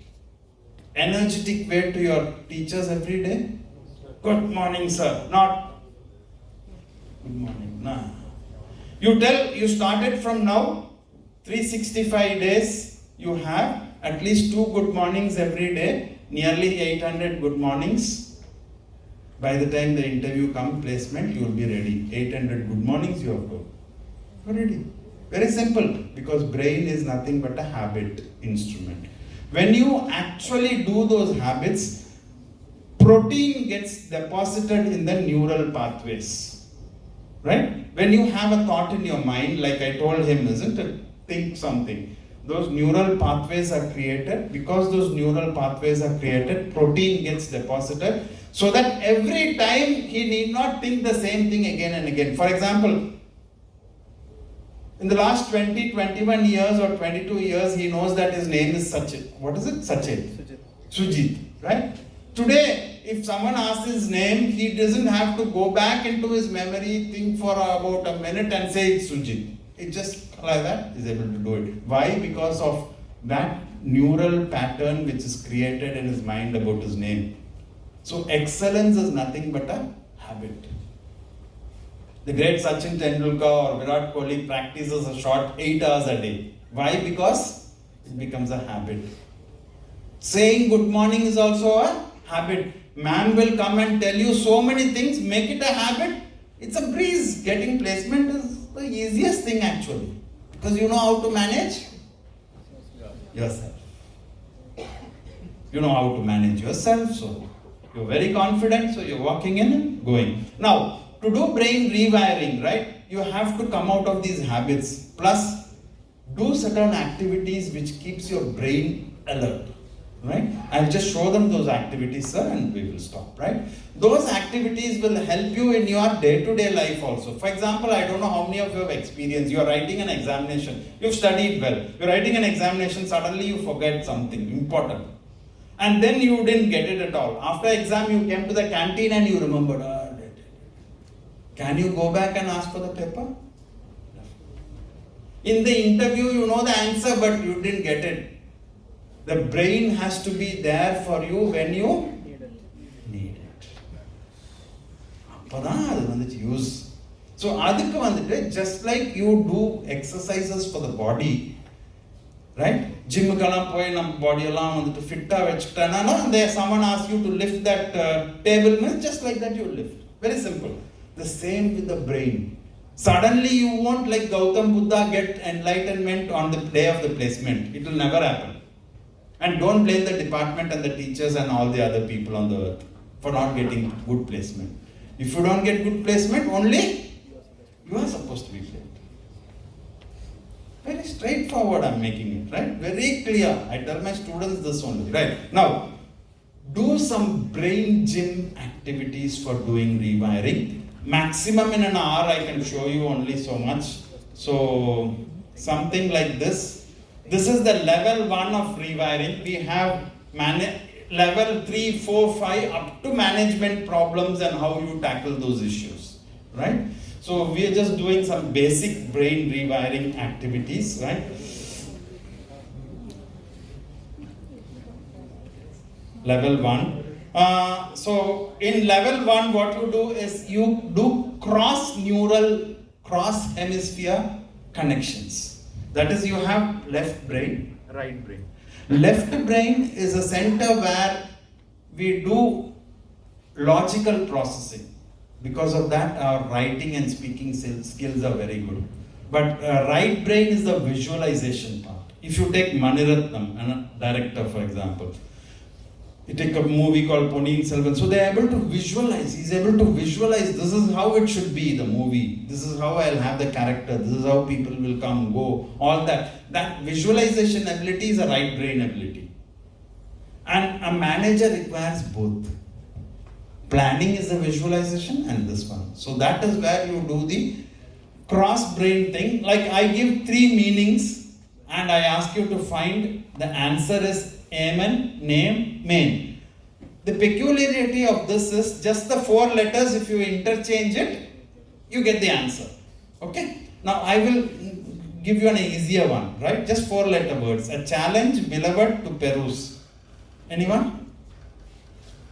energetic way to your teachers every day? Good morning, sir. Not good morning. Nah. You started from now, 365 days, you have at least 2 good mornings every day, nearly 800 good mornings. By the time the interview comes, placement, you will be ready. 800 good mornings you have got. You're ready. Very simple, because brain is nothing but a habit instrument. When you actually do those habits, protein gets deposited in the neural pathways. Right? When you have a thought in your mind, like I told him, isn't it? Think something. Those neural pathways are created. Because those neural pathways are created, protein gets deposited so that every time he need not think the same thing again and again. For example, in the last 20, 21 years or 22 years, he knows that his name is Sachin. What is it? Sachin. Sujit. Right? Today, if someone asks his name, he doesn't have to go back into his memory, think for about a minute and say it's Sujit. It just like that is able to do it. Why? Because of that neural pattern which is created in his mind about his name. So excellence is nothing but a habit. The great Sachin Tendulkar or Virat Kohli practices a short 8 hours a day. Why? Because it becomes a habit. Saying good morning is also a habit. Man will come and tell you so many things, make it a habit. It's a breeze. Getting placement is the easiest thing actually. Because you know how to manage yourself. You know how to manage yourself, so you're very confident, so you're walking in and going. Now, to do brain rewiring, right, you have to come out of these habits. Plus, do certain activities which keeps your brain alert. Right? I'll just show them those activities, sir, and we will stop, right? Those activities will help you in your day-to-day life also. For example, I don't know how many of you have experienced, you're writing an examination, you've studied well, you're writing an examination, suddenly you forget something important. And then you didn't get it at all. After exam, you came to the canteen and you remembered, can you go back and ask for the paper? Of In the interview, you know the answer, but you didn't get it. The brain has to be there for you when you need it. Appadan adu use. So adukku vandute just like you do exercises for the body, right? Gym kala poi nam body ellaam vandute fit ah vechitana, and there someone asks you to lift that table, just like that you lift. Very simple. The same with the brain. Suddenly you won't like Gautam Buddha get enlightenment on the day of the placement. It will never happen. And don't blame the department and the teachers and all the other people on the earth for not getting good placement. If you don't get good placement, only you are supposed to be blamed. Very straightforward I'm making it, right? Very clear. I tell my students this only, right? Now, do some brain gym activities for doing rewiring. Maximum in an hour I can show you only so much. So something like this. This is the level 1 of rewiring. We have level 3, 4, 5 up to management problems and how you tackle those issues, right? So we are just doing some basic brain rewiring activities, right? Level 1. So in level 1, what you do is you do cross hemisphere connections. That is, you have left brain, right brain. Left brain is a center where we do logical processing. Because of that, our writing and speaking skills are very good. But right brain is the visualization part. If you take Maniratnam, a director for example, you take a movie called Ponniyin Selvan, so they are able to visualize. He's able to visualize, this is how it should be, the movie. This is how I'll have the character. This is how people will come, go, all that. That visualization ability is a right brain ability. And a manager requires both. Planning is the visualization and this one. So that is where you do the cross brain thing. Like I give 3 meanings and I ask you to find the answer is Amen, name, main. The peculiarity of this is just the 4 letters, if you interchange it, you get the answer. Okay? Now I will give you an easier one, right? Just 4-letter words. A challenge, beloved, to peruse. Anyone?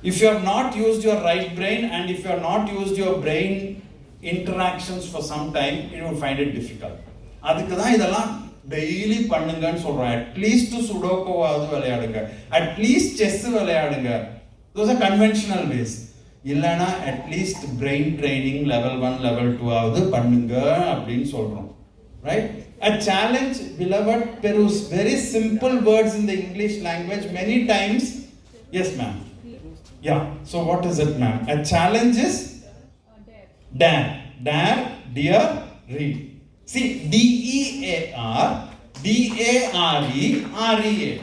If you have not used your right brain and if you have not used your brain interactions for some time, you will find it difficult. Adukku idella daily பண்ணுங்கன்னு சொல்றோம். At-least சுடோக்கோவாவது விளையாடுங்க, at-least chess விளையாடுங்க. Those are conventional ways. இல்லனா at-least brain training level 1 level 2 ஆவது பண்ணுங்க அப்படின்னு சொல்றோம், right? A challenge, beloved, peruse. Very simple words in the English language. Many times, yes ma'am. Yeah. So what is it, ma'am? A challenge is dare, dear, read. See, DEAR, DARE, READ.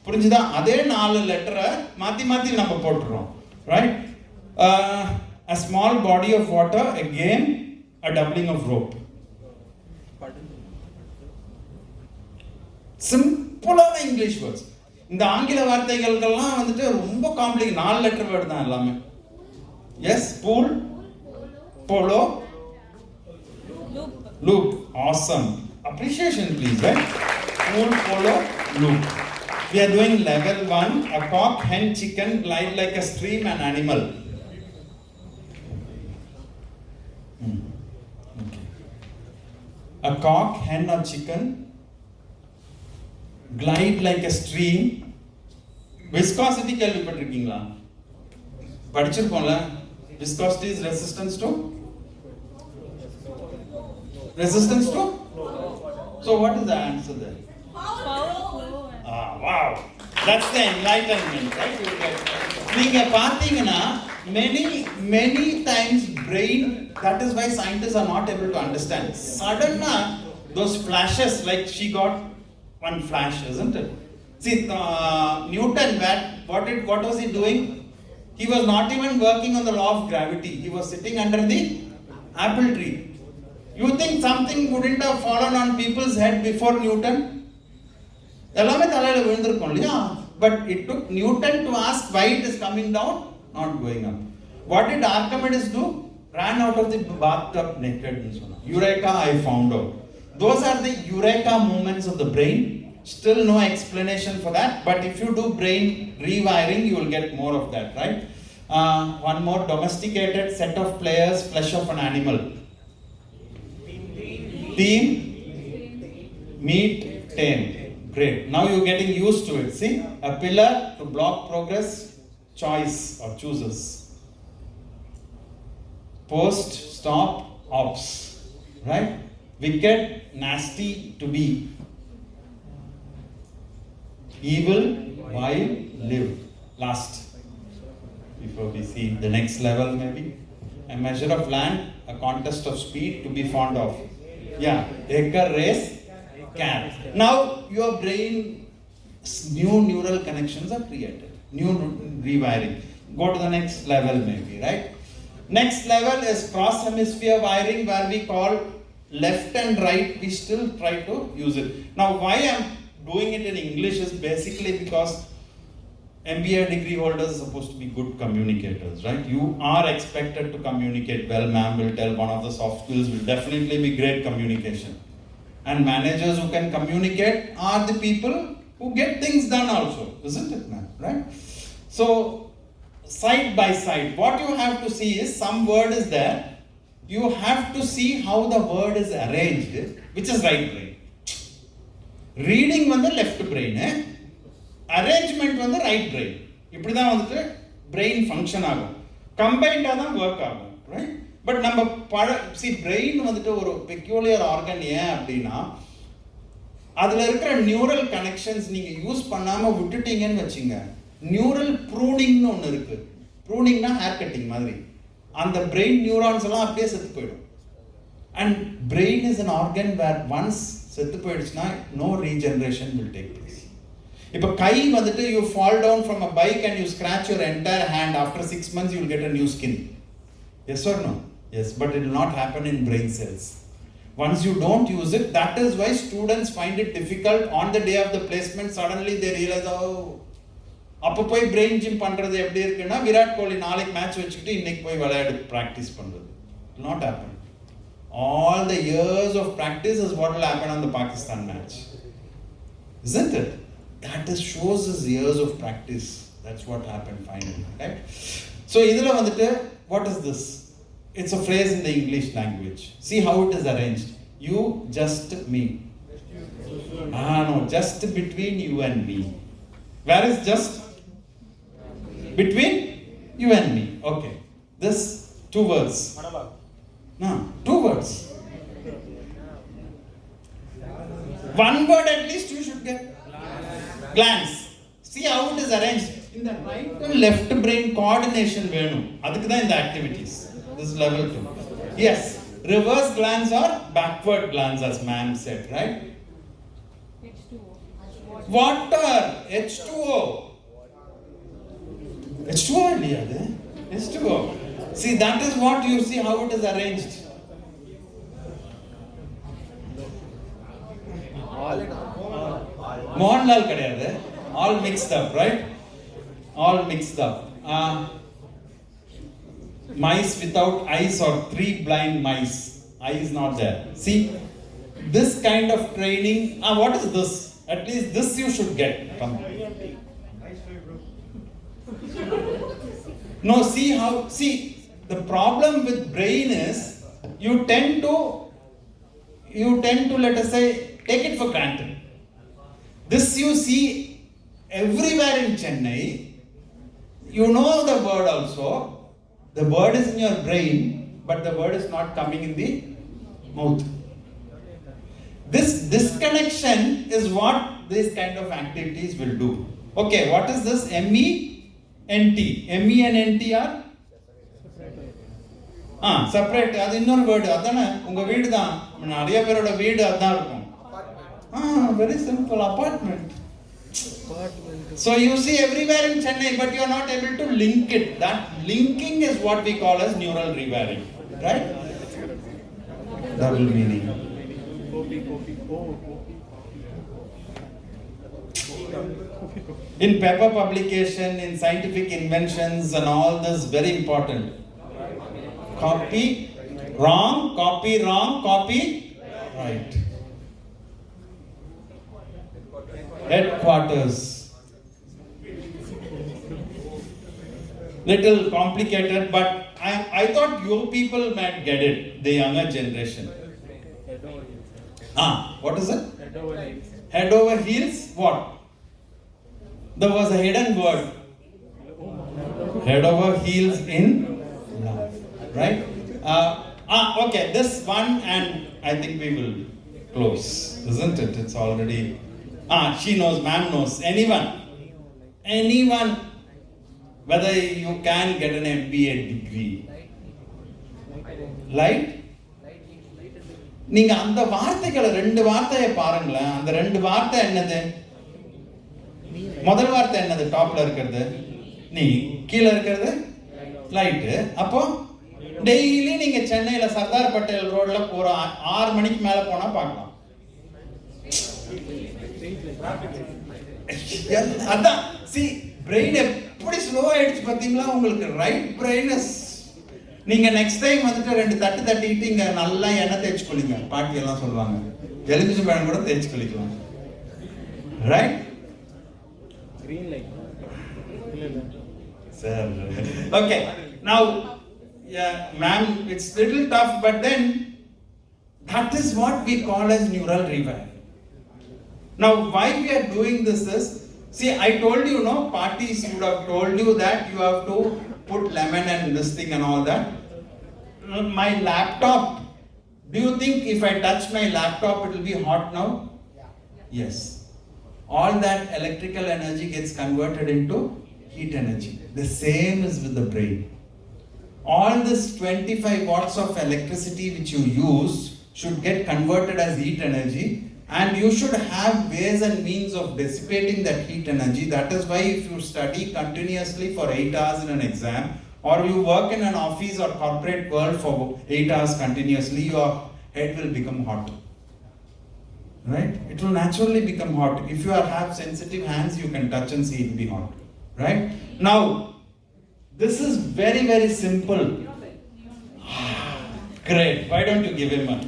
புரிஞ்சுதா? அதே 4 லெட்டரை மாத்தி நம்ம போட்டுறோம், right? A small body of water, a game, a doubling of rope. சிம்பிளான English words. இந்த ஆங்கில வார்த்தைகளுக்கெல்லாம் வந்துட்டு ரொம்ப காம்ப்ளிகேட். 4 லெட்டர் வேர்டு தான் எல்லாமே. Yes, pool, polo, loop. Awesome. Appreciation please, right? Pool, polo, loop. We are doing level 1. A cock, hen, chicken glide like a stream, an animal. Okay. A cock, hen or chicken glide like a stream. Viscosity கேள்விப்பட்டிருக்கீங்களா? படிச்சிருக்கோம்ல. Viscosity is resistance to? Resistance to? So what is the answer there? Wow. That's the enlightenment, right? நீங்க பாத்தீங்கன்னா many times brain, that is why scientists are not able to understand. Suddenly those flashes, like she got one flash, isn't it? See, Newton, what was he doing? He was not even working on the law of gravity. He was sitting under the apple tree. You think something wouldn't have fallen on people's head before Newton? எல்லாமே தலையில விழுந்திருக்கும் இல்லையா? But it took Newton to ask why it is coming down, not going up. What did Archimedes do? Ran out of the bathtub naked and so on. Eureka, I found out. Those are the eureka moments of the brain. Still no explanation for that, but if you do brain rewiring, you will get more of that, right? One more, domesticated set of players, flesh of an animal. Team, meet, tame. Great. Now you're getting used to it. See, a pillar to block progress, choice or chooses. Post, stop, ops. Right? Wicked, nasty, to be. Evil, vile, live. Last. Before we see the next level, maybe. A measure of land, a contest of speed, to be fond of. Yeah, acre, race, cat. Now your brain, new neural connections are created. New rewiring. Go to the next level, maybe, right? Next level is cross hemisphere wiring, where we call left and right. We still try to use it. Now, why I'm doing it in English is basically because MBA degree holders are supposed to be good communicators, right? You are expected to communicate well. Ma'am will tell one of the soft skills will definitely be great communication. And managers who can communicate are the people who get things done also, isn't it, ma'am? Right? So, side by side, what you have to see is some word is there. You have to see how the word is arranged, which is right brain. Reading on the left brain, arrangement on the right brain. இப்படி தான் வந்துட்டு brain function ஆகும். Combined தான் work ஆகும், right? But நம்ம see brain வந்துட்டு ஒரு peculiar organ ஏன் அப்படின்னா அதுல இருக்கிற neural connections நீங்க யூஸ் பண்ணாம விட்டுட்டீங்கன்னு வச்சுங்க. Neural pruning னு ஒன்னு இருக்கு. Pruning னா hair cutting மாதிரி. அந்த brain neurons எல்லாம் அப்படியே செத்து போயிடும். And brain is an organ where once செத்து போயிடுச்சுனா no regeneration will take place. இப்போ கை வந்துட்டு you fall down from a bike and you scratch your entire hand, after 6 months you will get a new skin. Yes or no? Yes, but it will not happen in brain cells. Once you don't use it, that is why students find it difficult on the day of the placement. Suddenly they realize, oh, அப்போ போய் brain gym பண்றது எப்படி இருக்குன்னா விராட் கோலி நாளைக்கு match வச்சுக்கிட்டு இன்னைக்கு போய் விளையாடு practice பண்றது. It will not happen. All the years of practice is what will happen on the Pakistan match. Isn't it? That is shows us years of practice. That's what happened finally, right? So, idhula vandute, what is this? It's a phrase in the English language. See how it is arranged. You, just, me. No, just between you and me. Where is just? Between you and me. Okay. This, 2 words. No, 2 words. 1 word at least you should get. Glance. See how it is arranged. In the right and left brain coordination venum. Adukku da in the activities. This is level 2. Yes. Reverse glance or backward glance, as ma'am said, right? H2O. Water. H2O. H2O liya de. H2O. See, that is what you see how it is arranged. Mohanlal kadayadu. All mixed up, right? All mixed up. Mice without eyes or 3 blind mice. Eye is not there. See, this kind of training. What is this? At least this you should get. Come on. No, see how. See, the problem with brain is you tend to let us say take it for granted. This you see everywhere in Chennai. You know the word also. The word is in your brain, but the word is not coming in the mouth. This disconnection is what these kind of activities will do. Okay, what is this? MENT. ME and NT are? Separate. அது இன்னொரு word. அதானே உங்க வீடு தான். நிறைய பேரோட வீடு அதான் இருக்கும். Very simple, apartment. So you see everywhere in Chennai, but you are not able to link it. That linking is what we call as neural rewiring, right? Double meaning. In paper publication, in scientific inventions and all this, very important. Copy wrong, copy right. Headquarters. Little complicated, but I thought you people might get it, the younger generation. What is it? Head over heels, what? There was a hidden word. Head over heels in love, right? Okay, this one, and I think we will close, isn't it? It's already, she knows, ma'am knows. Anyone, whether you can get an MBA degree. Light? நீங்க அந்த வார்த்தைகளை ரெண்டு வார்த்தையை பாருங்களேன். அந்த ரெண்டு வார்த்தை என்னது? முதல் வார்த்தை என்னது? டாப்ல இருக்கிறது நீ, கீழே இருக்கிறது லைட்டு. அப்போ டெய்லி நீங்க சென்னையில சர்தார் பட்டேல் ரோட்ல ஒரு 6 மணிக்கு மேல போனா பார்க்கலாம். அதான் பிரெயின் எப்படி ஸ்லோ ஆயிடுச்சு பாத்தீங்களா உங்களுக்கு? Right brain. நீங்க நெக்ஸ்ட் டைம் வந்துட்டு 2 தட்டு தட்டிட்டு இங்க நல்லா எண்ணெய் தேய்ச்சி கொள்ளிங்க. பாட்டி எல்லாம் சொல்லுவாங்க, எலுமிச்சை பழம் கூட தேய்ச்சி கொள்ளிக்கலாம். Right? Green light. Sir. Okay. Now, yeah, ma'am, it's little tough, but then that is what we call as neural rewire. Now, why we are doing this is, see, I told you, no, parties would have told you that you have to put lemon and this thing and all that. My laptop, do you think if I touch my laptop it will be hot now? Yes. All that electrical energy gets converted into heat energy. The same is with the brain. All this 25 watts of electricity which you use should get converted as heat energy, and you should have ways and means of dissipating that heat energy. That is why if you study continuously for 8 hours in an exam, or you work in an office or corporate world for 8 hours continuously, your head will become hot. Right? It will naturally become hot. If you have sensitive hands, you can touch and see it will be hot. Right? Now, this is very, very simple. Great. Why don't you give him one?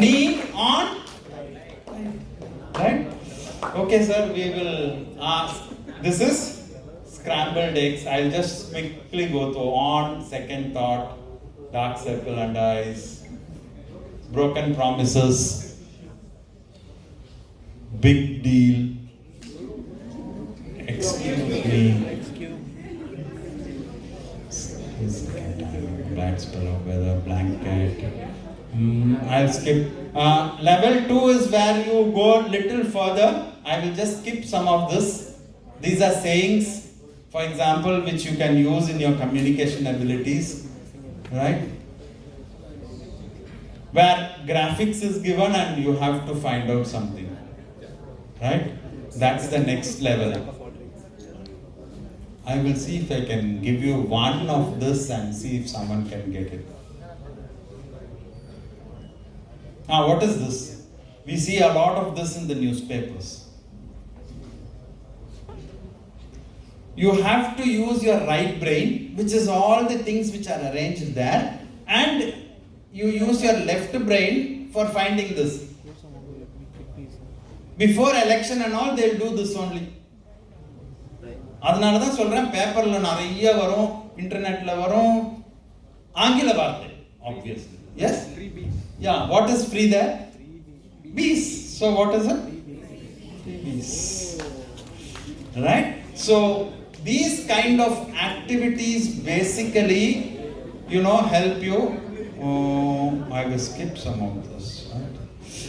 Knee on. Right? Okay, sir, we will ask. This is scrambled eggs. I'll just quickly go through. On, second thought, dark circle under eyes, broken promises, big deal, excuse me, bad spell of weather, blanket. I'll skip. Level 2 is where you go little further. I will just skip some of this. These are sayings, for example, which you can use in your communication abilities. Right? Where graphics is given and you have to find out something. Right? That's the next level. I will see if I can give you one of this and see if someone can get it. What is this? We see a lot of this in the newspapers. You have to use your right brain, which is all the things which are arranged there, and you use your left brain for finding this. Before election and all, they'll do this only. அதனால தான் சொல்றேன், பேப்பர்ல நிறைய வரும், இன்டர்நெட்ல வரும், ஆங்கில வார்த்தை obviously. Yes? Yeah, what is free there? Bees. So what is it? Bees. Right? So these kind of activities basically, help you. I will skip some of this.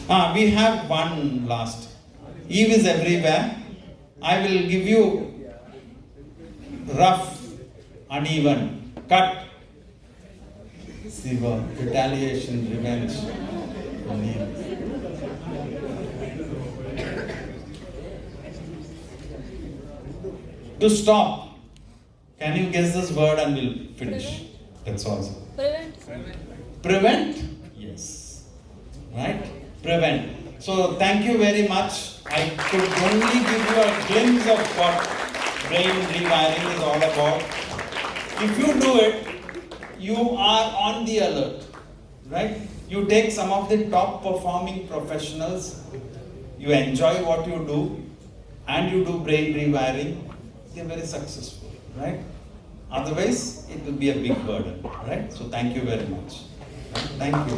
Right? We have one last. Eve is everywhere. I will give you rough, uneven, cut, severe, retaliation, revenge, uneven. To stop, can you guess this word and we'll finish? That's awesome. Prevent. Prevent? Yes. Right? Prevent. So thank you very much. I could only give you a glimpse of what brain rewiring is all about. If you do it, you are on the alert. Right? You take some of the top performing professionals, you enjoy what you do, and you do brain rewiring, they're very successful, right? Otherwise, it will be a big burden, right? So thank you very much. Thank you.